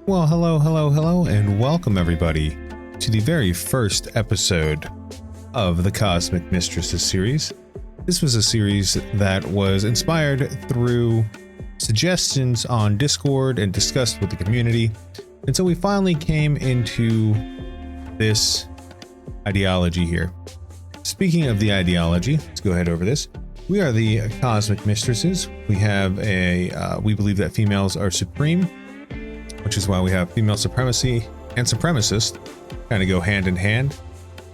Well, hello, and welcome everybody to the very first episode of the Cosmic Mistresses series. This was a series that was inspired through suggestions on Discord and discussed with the community until we finally came into this ideology here. Speaking of the ideology, let's go ahead over this. We are the Cosmic Mistresses. We have we believe that females are supreme, which is why we have female supremacy and supremacist kind of go hand in hand.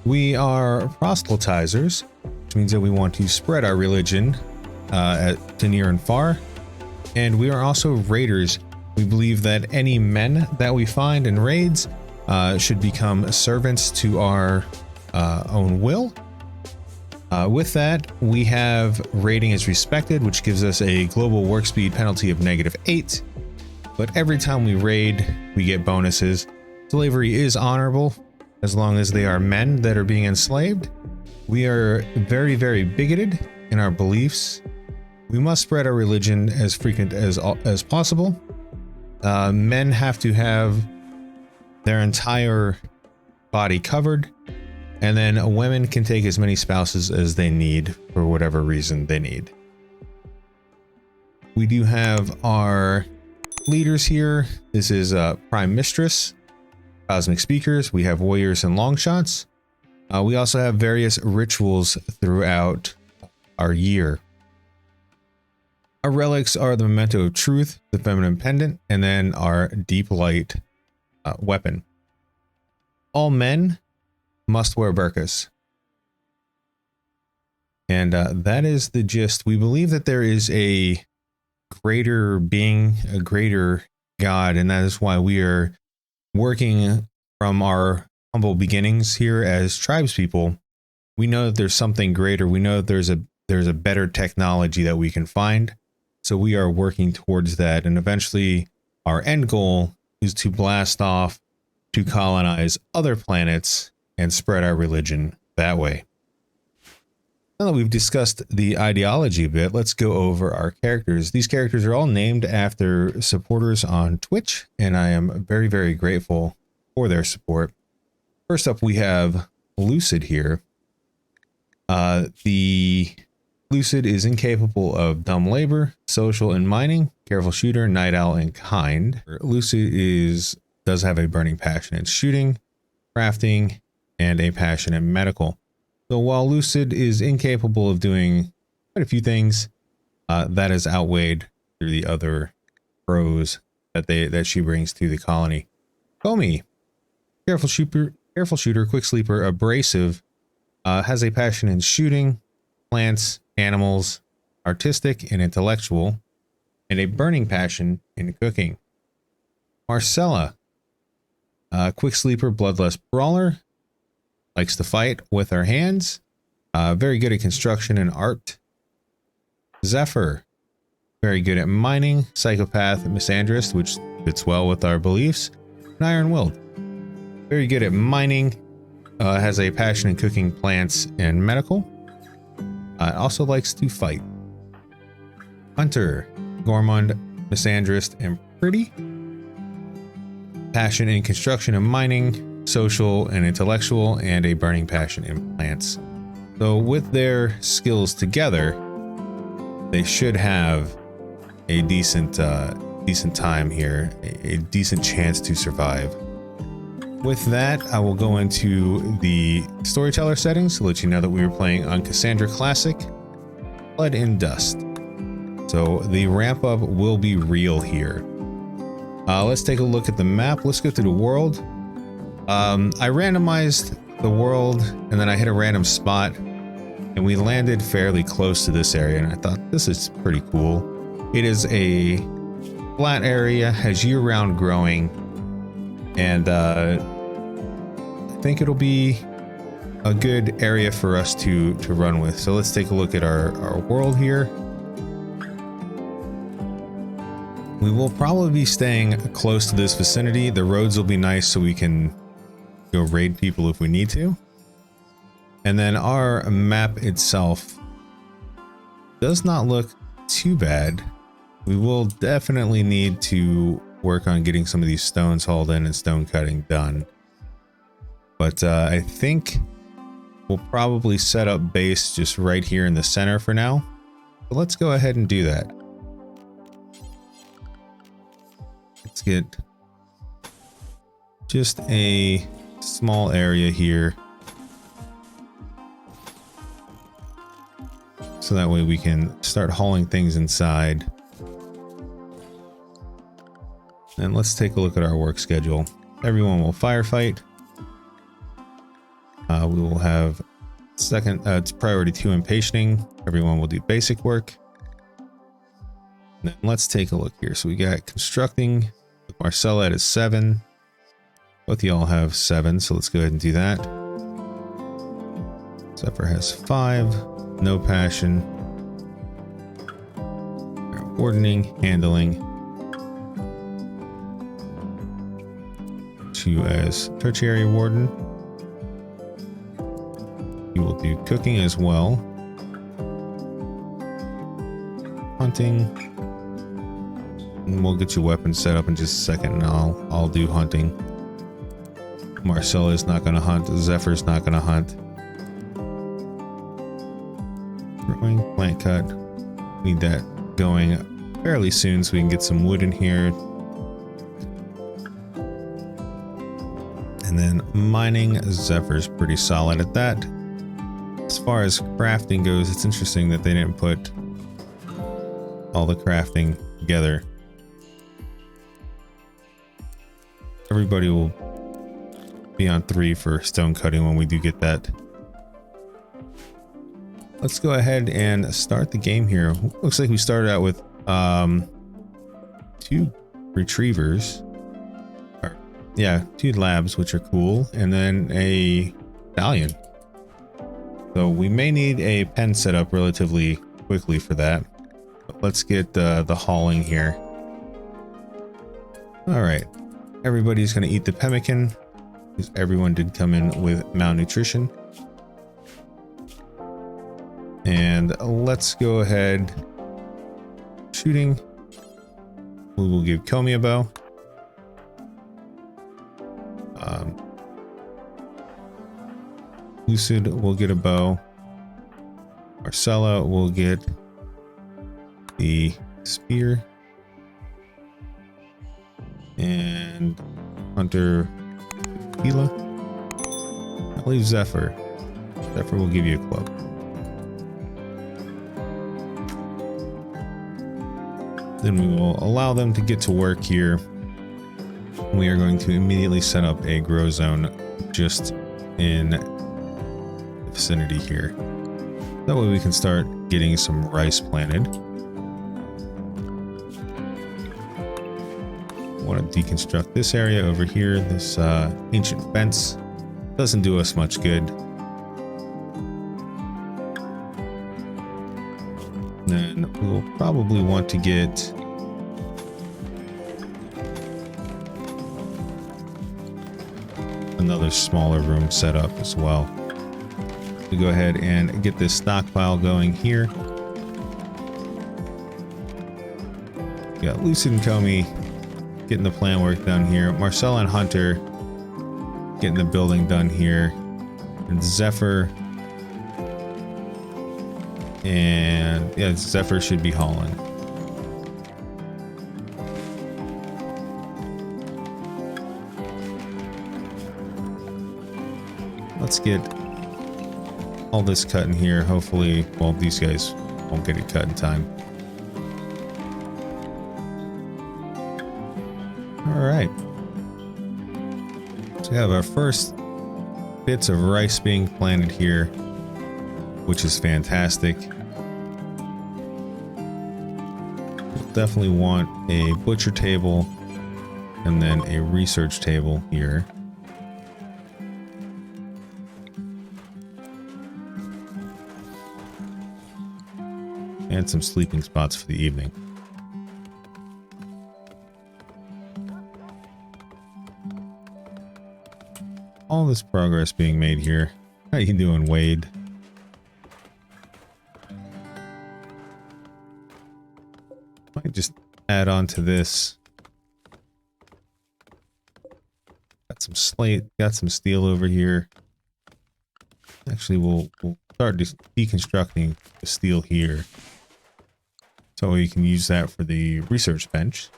We are proselytizers, which means that we want to spread our religion to near and far. And we are also raiders. We believe that any men that we find in raids should become servants to our own will. With that, we have raiding is respected, which gives us a global work speed penalty of -8. But every time we raid, we get bonuses. Slavery is honorable as long as they are men that are being enslaved. We are very, very bigoted in our beliefs. We must spread our religion as frequent as possible. Men have to have their entire body covered, and then women can take as many spouses as they need for whatever reason they need. We do have our leaders here. This is Prime Mistress, Cosmic Speakers. We have warriors and long shots. We also have various rituals throughout our year. Our relics are the memento of truth, the feminine pendant, and then our deep light weapon. All men must wear burqas. And that is the gist. We believe that there is a greater being, a greater God, and that is why we are working from our humble beginnings here as tribespeople. We know that there's something greater. We know that there's a better technology that we can find. So we are working towards that, and eventually our end goal is to blast off to colonize other planets and spread our religion that way. Now that we've discussed the ideology a bit, let's go over our characters. These characters are all named after supporters on Twitch, and I am very, very grateful for their support. First up, we have Lucid here. The Lucid is incapable of dumb labor, social and mining, careful shooter, night owl, and kind. Lucid does have a burning passion in shooting, crafting, and a passion in medical. So while Lucid is incapable of doing quite a few things, that is outweighed through the other pros that she brings to the colony. Comey, careful shooter, quick sleeper, abrasive, has a passion in shooting, plants, animals, artistic and intellectual, and a burning passion in cooking. Marcella, quick sleeper, bloodlust brawler, likes to fight with her hands, very good at construction and art. Zephyr, very good at mining, psychopath, misandrist, which fits well with our beliefs. And Iron-willed, very good at mining, has a passion in cooking, plants, and medical. Also likes to fight. Hunter, gourmand, misandrist, and pretty. Passion in construction and mining, social and intellectual, and a burning passion in plants. So with their skills together, they should have a decent time here, a decent chance to survive. With that, I will go into the storyteller settings to let you know that we were playing on Cassandra Classic, Blood and Dust. So the ramp up will be real here. Let's take a look at the map. Let's go through the world. I randomized the world, and then I hit a random spot, and we landed fairly close to this area, and I thought this is pretty cool. It is a flat area, has year-round growing, and I think it'll be a good area for us to run with. So let's take a look at our world here. We will probably be staying close to this vicinity. The roads will be nice so we can go raid people if we need to. And then our map itself does not look too bad. We will definitely need to work on getting some of these stones hauled in and stone cutting done. But I think we'll probably set up base just right here in the center for now. So let's go ahead and do that. Let's get just a small area here, so that way we can start hauling things inside. And let's take a look at our work schedule. Everyone will firefight. We will have it's priority 2 impatienting. Everyone will do basic work. Then let's take a look here. So we got constructing. Marcella at 7. Both of y'all have 7, so let's go ahead and do that. Zephyr has 5. No passion. Wardening, handling. 2 as tertiary warden. You will do cooking as well. Hunting. And we'll get your weapons set up in just a second, and I'll do hunting. Marcella is not going to hunt. Zephyr's not going to hunt. Growing, plant cut. Need that going fairly soon so we can get some wood in here. And then mining, Zephyr's pretty solid at that. As far as crafting goes, it's interesting that they didn't put all the crafting together. Everybody will be on 3 for stone cutting when we do get that. Let's go ahead and start the game here. Looks like we started out with 2 retrievers. Yeah, 2 labs, which are cool, and then a stallion. So we may need a pen set up relatively quickly for that. But let's get the hauling here. All right, everybody's going to eat the pemmican because everyone did come in with malnutrition. And let's go ahead. Shooting. We will give Comey a bow. Lucid will get a bow. Marcella will get the spear. And Hunter Tequila. I'll leave Zephyr. Zephyr will give you a club. Then we will allow them to get to work here. We are going to immediately set up a grow zone just in the vicinity here. That way we can start getting some rice planted. I want to deconstruct this area over here. This ancient fence doesn't do us much good. Then we'll probably want to get another smaller room set up as well. We go ahead and get this stockpile going here. We got Lucid and Comey getting the plan work done here. Marcella and Hunter getting the building done here. And Zephyr. And yeah, Zephyr should be hauling. Let's get all this cut in here. Hopefully, well, these guys won't get it cut in time. All right. So we have our first bits of rice being planted here, which is fantastic. We'll definitely want a butcher table and then a research table here. And some sleeping spots for the evening. All this progress being made here. How you doing, Wade? Might just add on to this. Got some slate, got some steel over here. Actually, we'll start deconstructing the steel here. So we can use that for the research bench.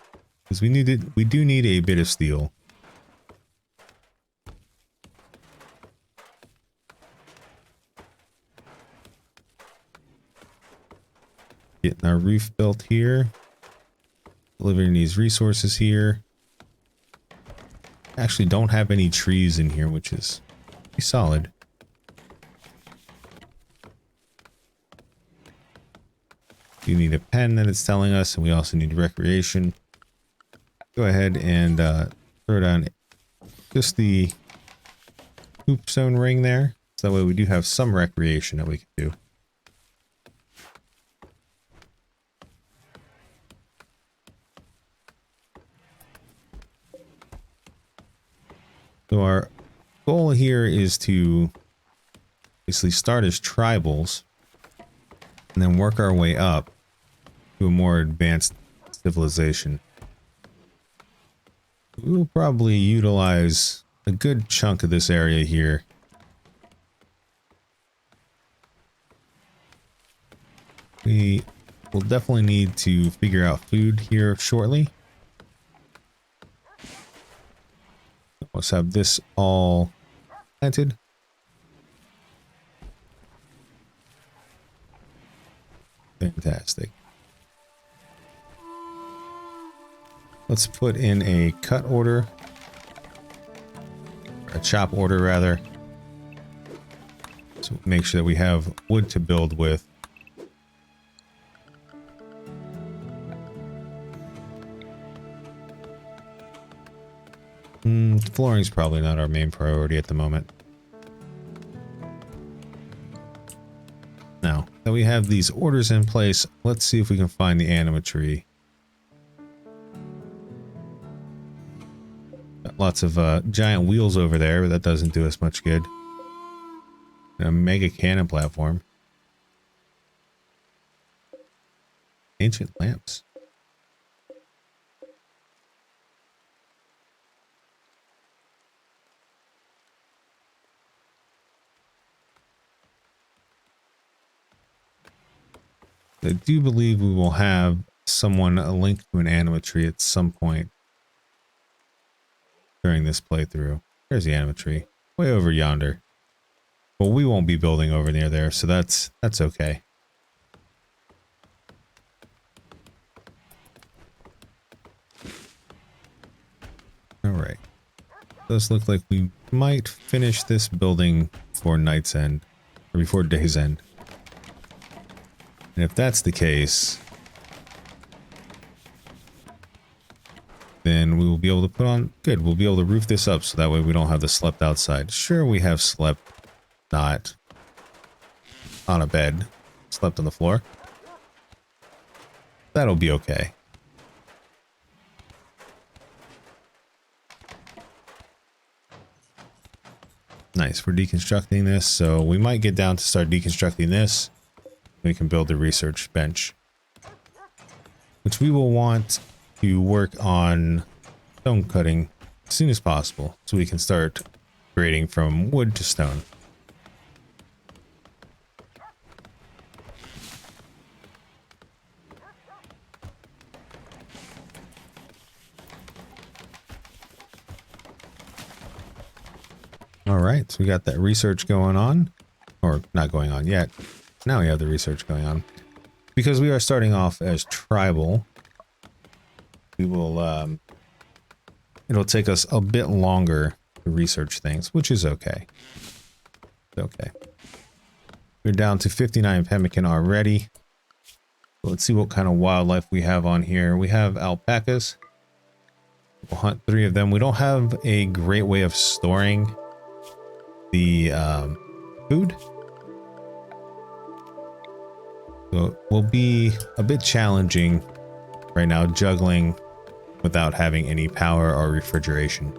Because we do need a bit of steel. Getting our roof built here. Delivering these resources here. Actually don't have any trees in here, which is pretty solid. You need a pen that it's telling us, and we also need recreation. Go ahead and throw down just the hoop zone ring there. So that way we do have some recreation that we can do. So our goal here is to basically start as tribals and then work our way up to a more advanced civilization. We will probably utilize a good chunk of this area here. We will definitely need to figure out food here shortly. Let's have this all planted. Fantastic. Let's put in a cut order. Or a chop order, rather. So make sure that we have wood to build with. Flooring is probably not our main priority at the moment. Now that we have these orders in place, let's see if we can find the anima tree. Got lots of giant wheels over there, but that doesn't do us much good. A mega cannon platform. Ancient lamps. I do believe we will have someone linked to an anima tree at some point during this playthrough. There's the anima tree, way over yonder. Well, we won't be building over near there, so that's okay. All right. Does look like we might finish this building before night's end, or before day's end. And if that's the case, then we will be able to put on... Good, we'll be able to roof this up so that way we don't have to slept outside. Sure, we have slept not on a bed, slept on the floor. That'll be okay. Nice, we're deconstructing this, so we might get down to start deconstructing this. We can build the research bench, which we will want to work on stone cutting as soon as possible so we can start grading from wood to stone. All right, so we got that research going on, or not going on yet. Now we have the research going on. Because we are starting off as tribal, we will, it'll take us a bit longer to research things, which is okay. It's okay. We're down to 59 pemmican already. So let's see what kind of wildlife we have on here. We have alpacas. We'll hunt 3 of them. We don't have a great way of storing the food. So it will be a bit challenging right now juggling without having any power or refrigeration.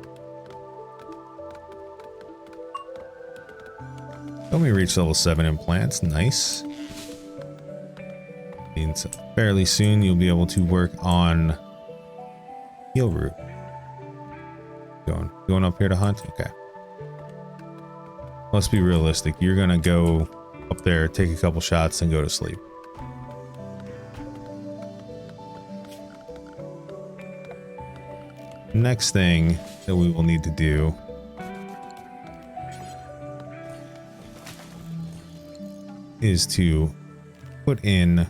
Let me reach level 7 in plants. Nice. Means fairly soon you'll be able to work on heal root. Going up here to hunt? Okay. Let's be realistic. You're gonna go up there, take a couple shots, and go to sleep. Next thing that we will need to do is to put in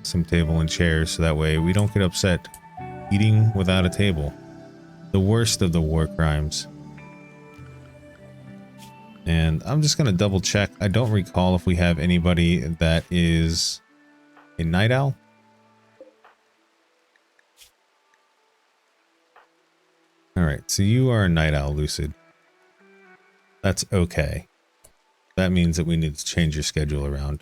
some table and chairs so that way we don't get upset eating without a table. The worst of the war crimes. And I'm just going to double check. I don't recall if we have anybody that is a night owl. Alright, so you are a night owl, Lucid. That's okay. That means that we need to change your schedule around.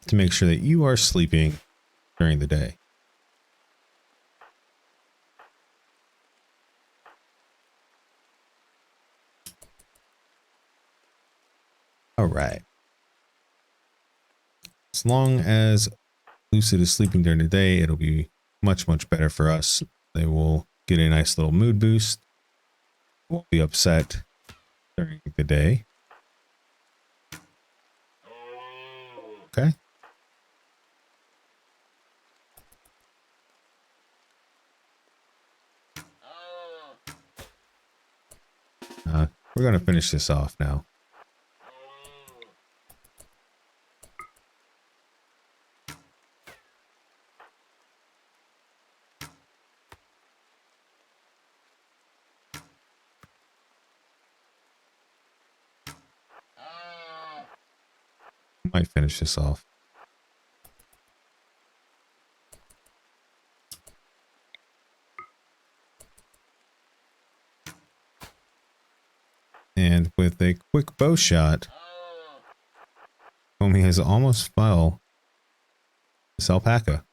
To make sure that you are sleeping during the day. Alright. As long as Lucid is sleeping during the day, it'll be much, much better for us. They will get a nice little mood boost. Won't be upset during the day. Okay. We're going to finish this off now. Might finish this off. And with a quick bow shot, homie has almost fell this alpaca.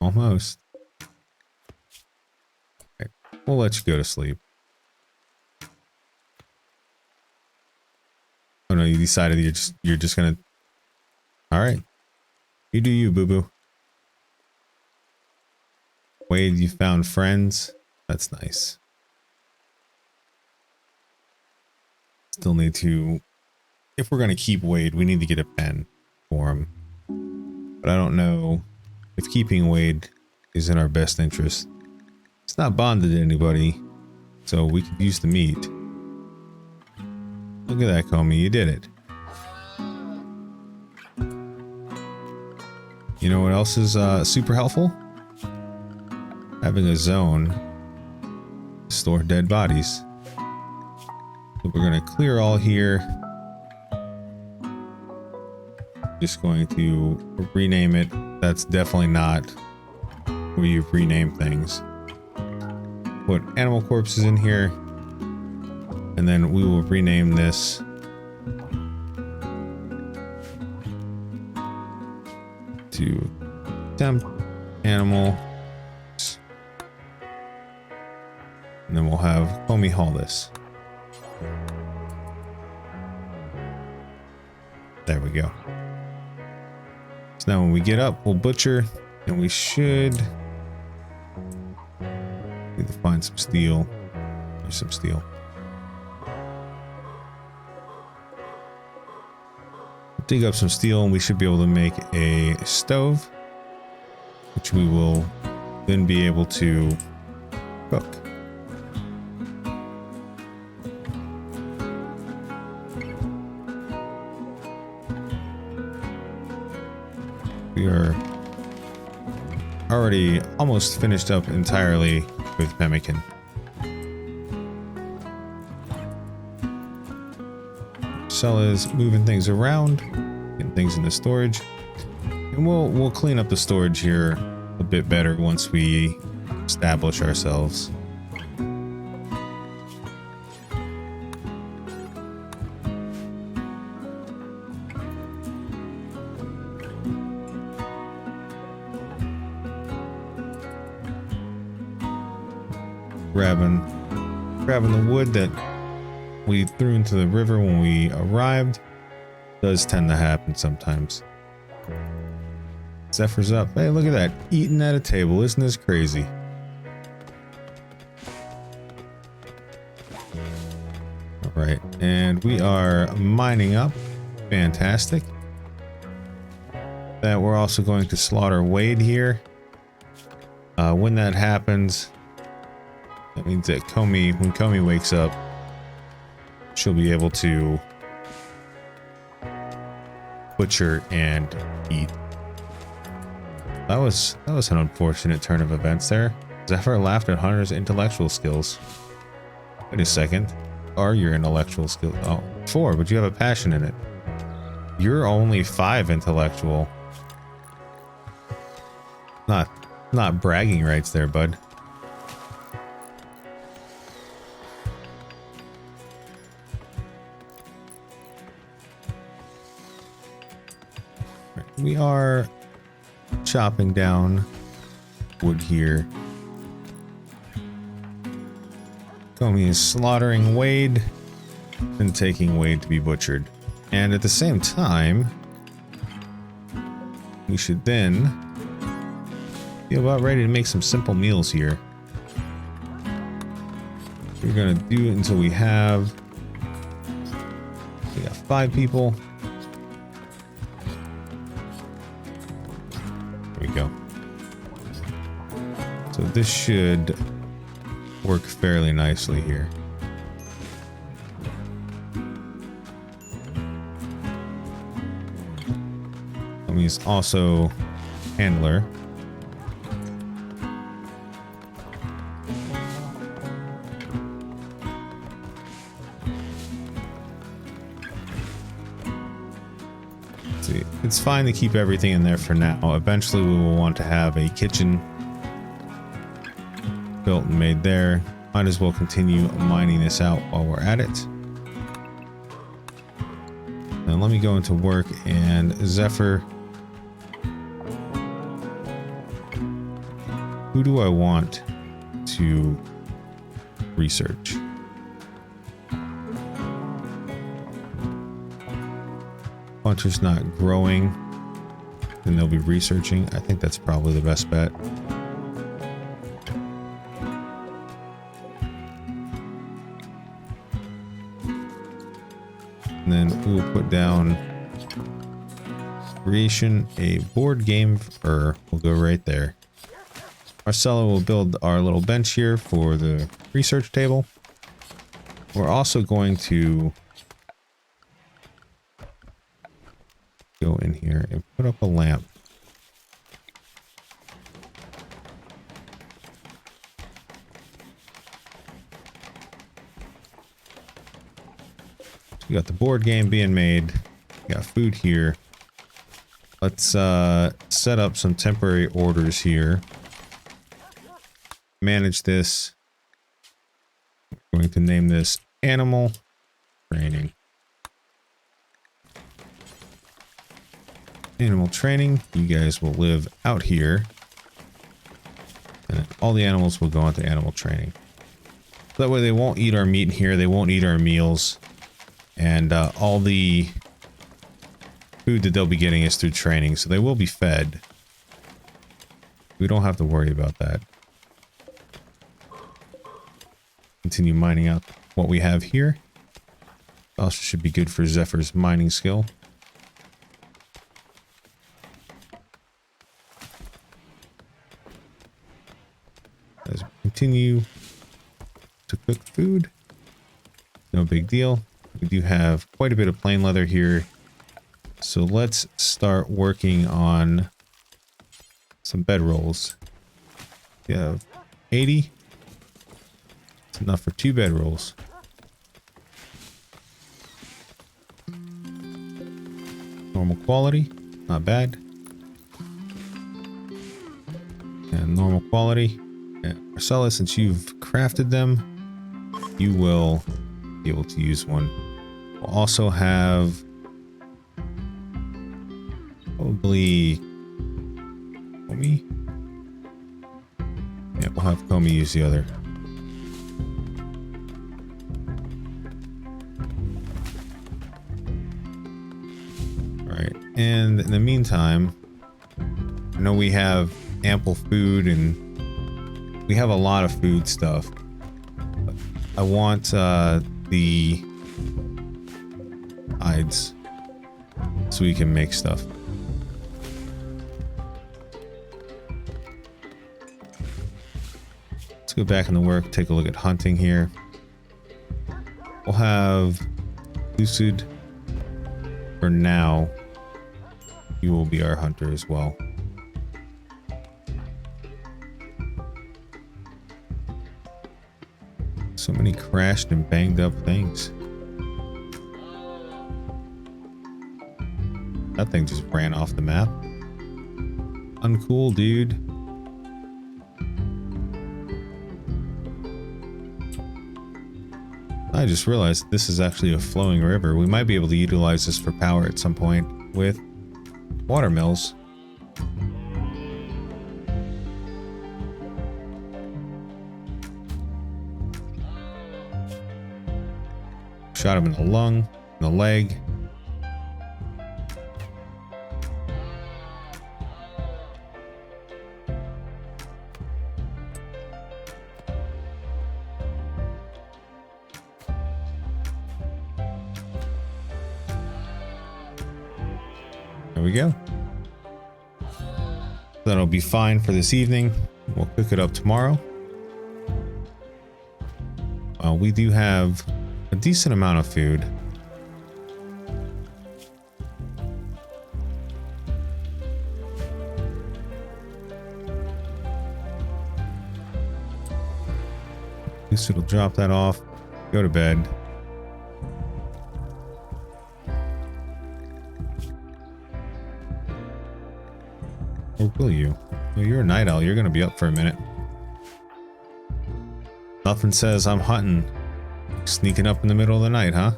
Almost. Okay, we'll let you go to sleep. Oh no, you decided you're just gonna. All right, you do you, boo boo. Wade, you found friends. That's nice. Still need to, if we're gonna keep Wade, we need to get a pen for him. But I don't know if keeping Wade is in our best interest. It's not bonded to anybody, so we could use the meat. Look at that, Comey. You did it. You know what else is super helpful? Having a zone to store dead bodies. So we're going to clear all here. Just going to rename it. That's definitely not where you rename things. Put animal corpses in here. And then we will rename this to temp animal. And then we'll have Comey haul this. There we go. So now when we get up, we'll butcher, and we should need to find some steel. There's some steel. Dig up some steel and we should be able to make a stove, which we will then be able to cook. We are already almost finished up entirely with pemmican. Cell is moving things around, getting things into storage, and we'll clean up the storage here a bit better once we establish ourselves. Grabbing grabbing the wood that we threw into the river when we arrived. Does tend to happen sometimes. Zephyr's up. Hey, look at that. Eating at a table. Isn't this crazy? Alright, and we are mining up. Fantastic. That we're also going to slaughter Wade here. When that happens, that means that when Comey wakes up, she'll be able to butcher and eat. That was an unfortunate turn of events there. Zephyr laughed at Hunter's intellectual skills. Wait a second. Are your intellectual skills? Oh, 4, but you have a passion in it. You're only 5 intellectual. Not bragging rights there, bud. We are chopping down wood here. Comey is slaughtering Wade and taking Wade to be butchered. And at the same time, we should then be about ready to make some simple meals here. We're gonna do it until we got 5 people. There we go. So this should work fairly nicely here. He's also handler. See, it's fine to keep everything in there for now. Eventually we will want to have a kitchen built and made there. Might as well continue mining this out while we're at it. Now let me go into work, and Zephyr, who do I want to research? Puncher's not growing, then they'll be researching. I think that's probably the best bet. And then we will put down creation, a board game, or we'll go right there. Marcella will build our little bench here for the research table. We're also going to go in here and put up a lamp. So we got the board game being made. We got food here. Let's set up some temporary orders here. Manage this. We're going to name this animal training. Animal training. You guys will live out here, and all the animals will go into animal training. So that way they won't eat our meat in here, they won't eat our meals, and all the food that they'll be getting is through training, so they will be fed. We don't have to worry about that. Continue mining out what we have here. Also should be good for Zephyr's mining skill. As we continue to cook food, no big deal. We do have quite a bit of plain leather here, so let's start working on some bedrolls. We have 80. It's enough for 2 bedrolls. Normal quality, not bad. And normal quality. And Marcella, since you've crafted them, you will be able to use one. We'll also have probably Comey. Yeah, we'll have Comey use the other. And in the meantime, I know we have ample food and we have a lot of food stuff. But I want the hides so we can make stuff. Let's go back into work, take a look at hunting here. We'll have Lucid for now. You will be our hunter as well. So many crashed and banged up things. That thing just ran off the map. Uncool, dude. I just realized this is actually a flowing river. We might be able to utilize this for power at some point with water mills. Shot him in the lung, in the leg. There we go. That'll be fine for this evening. We'll cook it up tomorrow. We do have a decent amount of food. At least it'll drop that off. Go to bed. Or will you? Well, you're a night owl. You're going to be up for a minute. Nothing says I'm hunting. Sneaking up in the middle of the night, huh?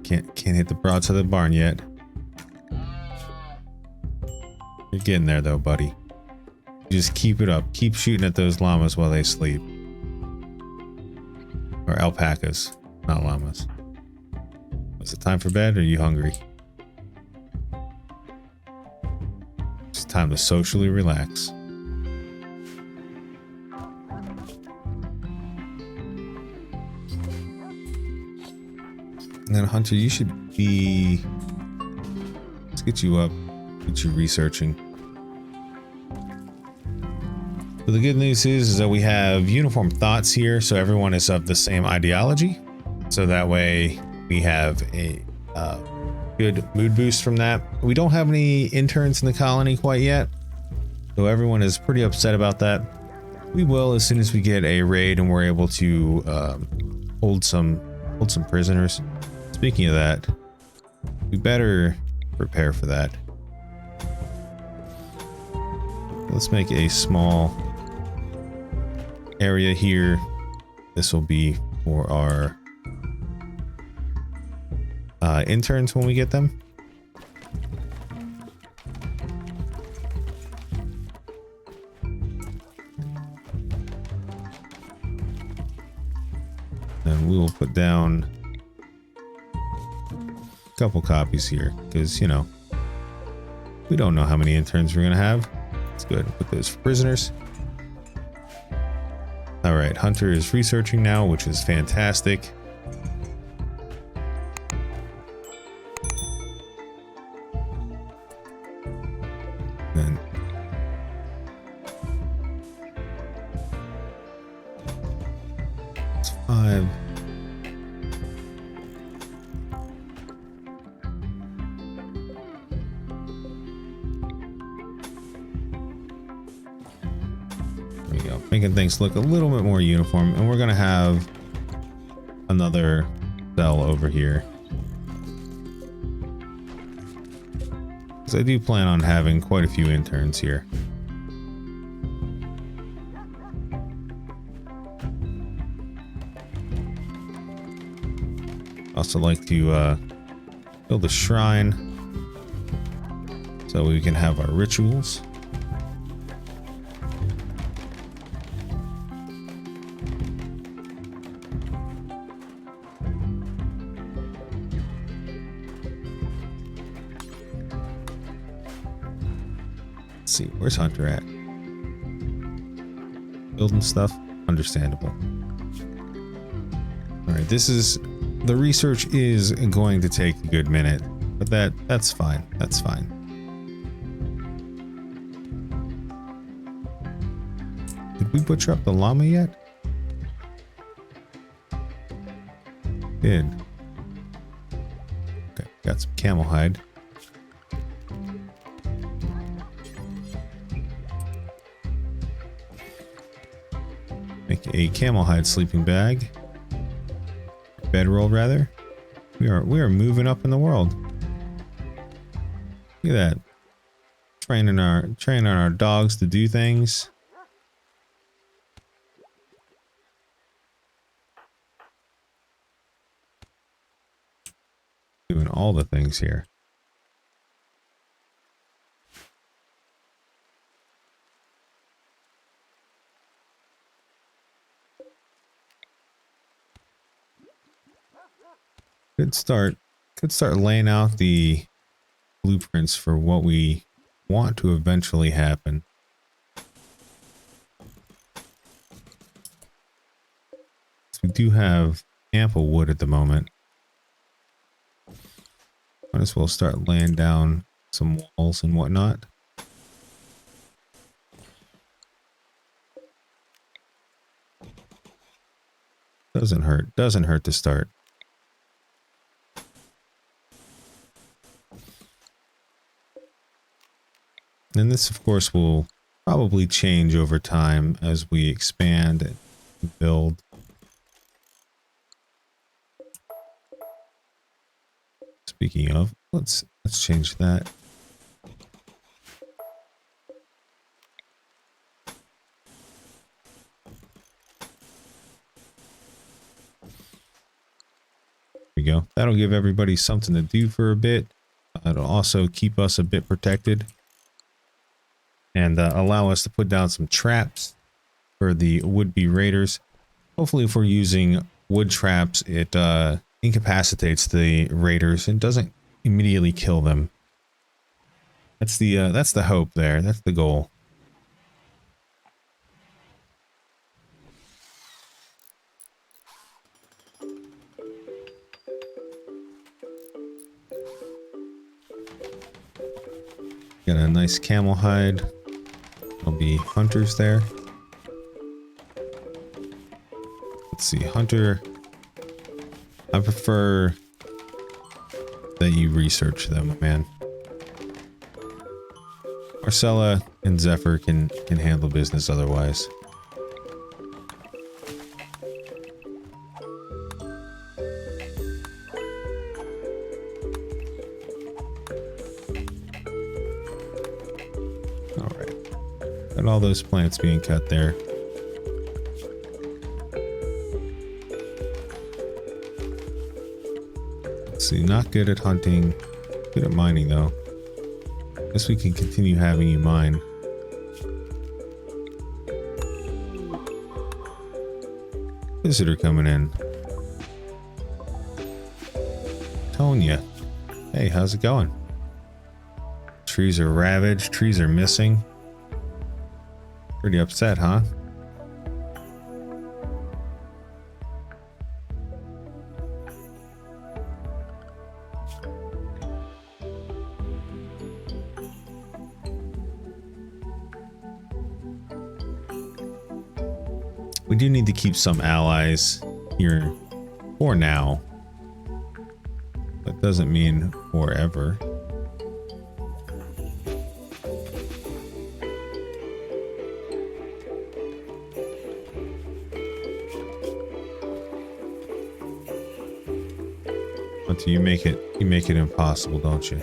Can't hit the broads of the barn yet. You're getting there though, buddy. You just keep it up. Keep shooting at those llamas while they sleep. Or alpacas, not llamas. Is it time for bed or are you hungry? It's time to socially relax. And then Hunter, you should be... Let's get you up. Get you researching. So the good news is that we have uniform thoughts here, so everyone is of the same ideology. So that way we have a good mood boost from that. We don't have any interns in the colony quite yet, so everyone is pretty upset about that. We will as soon as we get a raid and we're able to hold some prisoners. Speaking of that, we better prepare for that. Let's make a small area here. This will be for our interns when we get them. And we will put down a couple copies here because, you know, we don't know how many interns we're gonna have. It's good. Put those for prisoners. All right, Hunter is researching now, which is fantastic. Then it's 5. There we go. Making things look a little bit more uniform, and we're gonna have another cell over here. Because I do plan on having quite a few interns here. Also like to build a shrine so we can have our rituals. Let's see, where's Hunter at? Building stuff? Understandable. Alright, the research is going to take a good minute, but that's fine. That's fine. Did we butcher up the llama yet? Did. Okay, got some camel hide. Make a camel hide sleeping bag. Bedroll, rather. We are moving up in the world. Look at that. Training our dogs to do things. Doing all the things here. Could start laying out the blueprints for what we want to eventually happen. So we do have ample wood at the moment. Might as well start laying down some walls and whatnot. Doesn't hurt to start. And this, of course, will probably change over time as we expand and build. Speaking of, let's change that. There we go. That'll give everybody something to do for a bit. It'll also keep us a bit protected. And allow us to put down some traps for the would-be raiders. Hopefully, if we're using wood traps, it incapacitates the raiders and doesn't immediately kill them. That's the hope there. That's the goal. Got a nice camel hide. There'll be hunters there. Let's see, Hunter. I prefer that you research them, man. Marcella and Zephyr can handle business otherwise. All those plants being cut there. Let's see, not good at hunting, good at mining though. Guess we can continue having you mine. Visitor coming in. Tonya. Hey, how's it going? Trees are ravaged, trees are missing. Pretty upset, huh? We do need to keep some allies here for now. That doesn't mean forever. You make it impossible, don't you?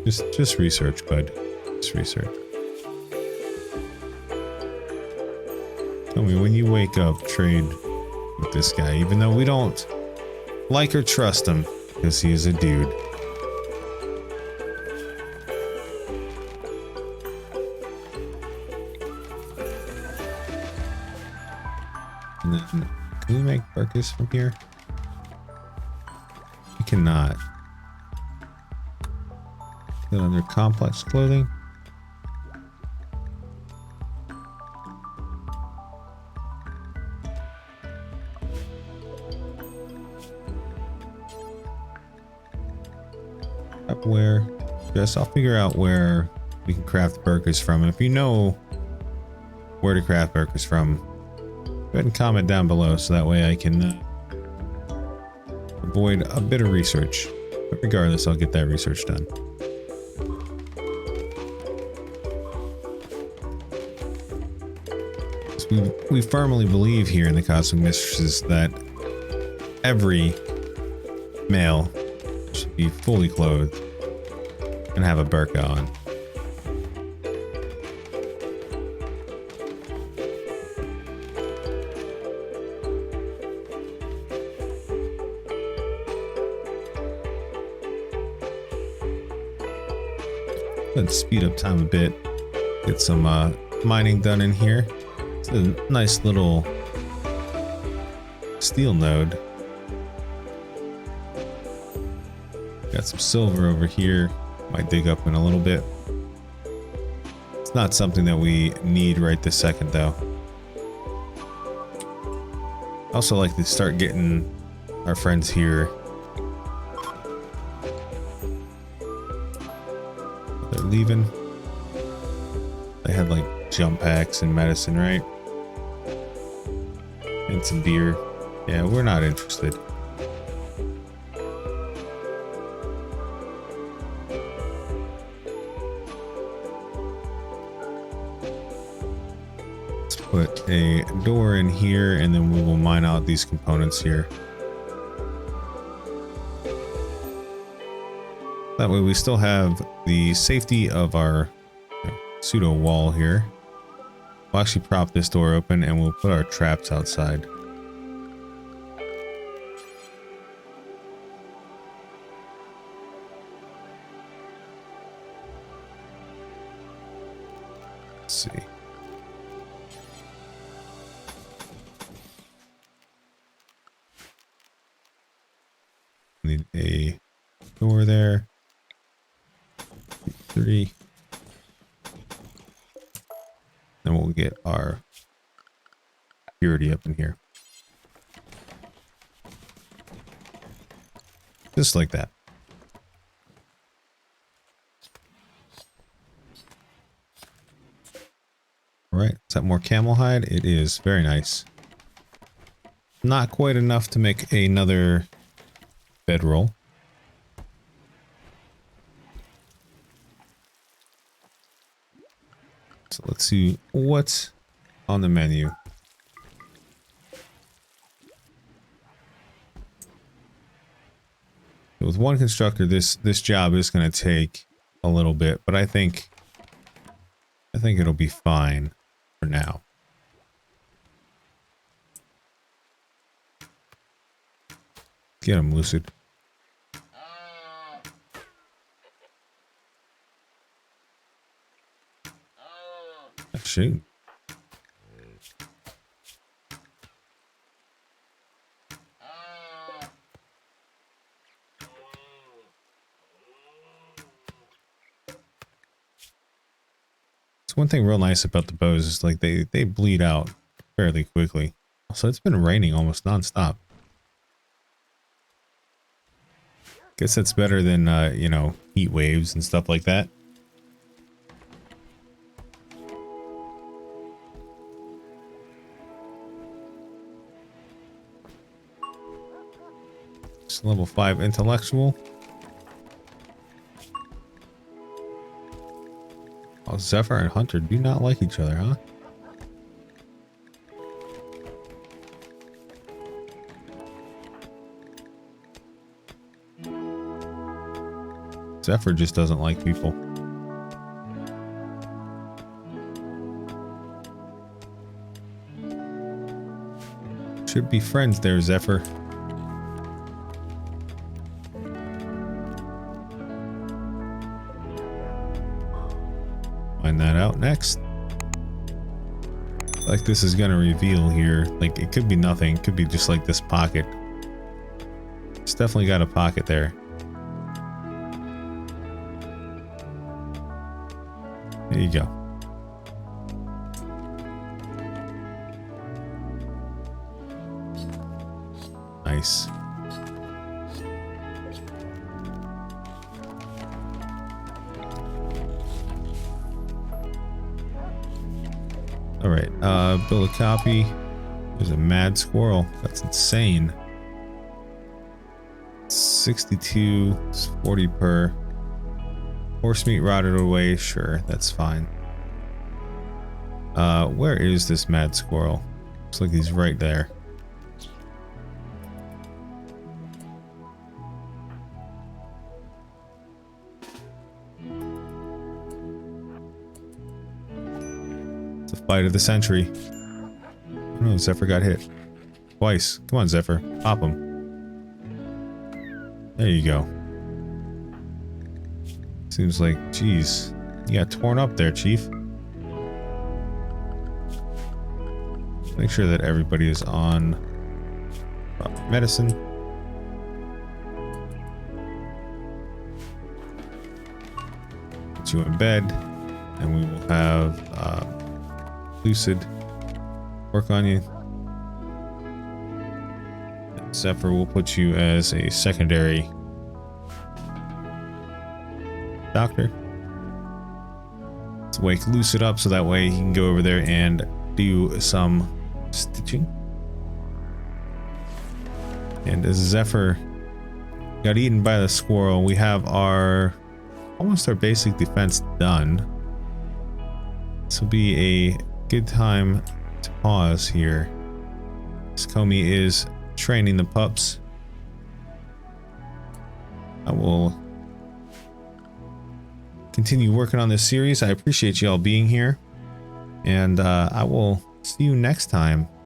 Just research, bud. Just research. Tell me, when you wake up, trade with this guy, even though we don't like or trust him, because he is a dude. And then, can we make Burke this from here? We cannot. Put it under complex clothing. Where? Yes, I'll figure out where we can craft burkas from. And if you know where to craft burkas from, go ahead and comment down below so that way I can avoid a bit of research. But regardless, I'll get that research done. So we firmly believe here in the Cosmic Mistresses that every male should be fully clothed and have a burqa on. Let's speed up time a bit. Get some mining done in here. It's a nice little steel node. Got some silver over here. Might dig up in a little bit. It's not something that we need right this second though. I also like to start getting our friends here. They're leaving. They had like jump packs and medicine, right? And some beer. Yeah, we're not interested. Put a door in here and then we will mine out these components here. That way we still have the safety of our pseudo wall here. We'll actually prop this door open and we'll put our traps outside. Let's see. Need a door there. 3. Then we'll get our purity up in here. Just like that. All right, is that more camel hide? It is. Very nice. Not quite enough to make another bedroll. So let's see what's on the menu. With one constructor, this job is going to take a little bit, but I think it'll be fine for now. Get him, Lucid. Shoot. It's one thing real nice about the bows is like they bleed out fairly quickly. Also, it's been raining almost nonstop. Guess that's better than you know, heat waves and stuff like that. It's level 5 intellectual. Oh, Zephyr and Hunter do not like each other, huh? Zephyr just doesn't like people. Should be friends there, Zephyr. Find that out next. Like this is gonna reveal here. Like it could be nothing. It could be just like this pocket. It's definitely got a pocket there. There you go. Nice. All right, build a copy. There's a mad squirrel. That's insane. 62, it's 40 per. Horse meat rotted away. Sure, that's fine. Where is this mad squirrel? Looks like he's right there. Fight of the century. Oh no, Zephyr got hit. Twice. Come on, Zephyr. Pop him. There you go. Seems like, geez, you got torn up there, Chief. Make sure that everybody is on medicine. Put you in bed, and we will have Lucid work on you. Zephyr will put you as a secondary doctor. Let's wake Lucid up so that way he can go over there and do some stitching. And as Zephyr got eaten by the squirrel, we have almost our basic defense done. This will be a good time to pause here. Comey is training the pups. I will continue working on this series. I appreciate you all being here, and I will see you next time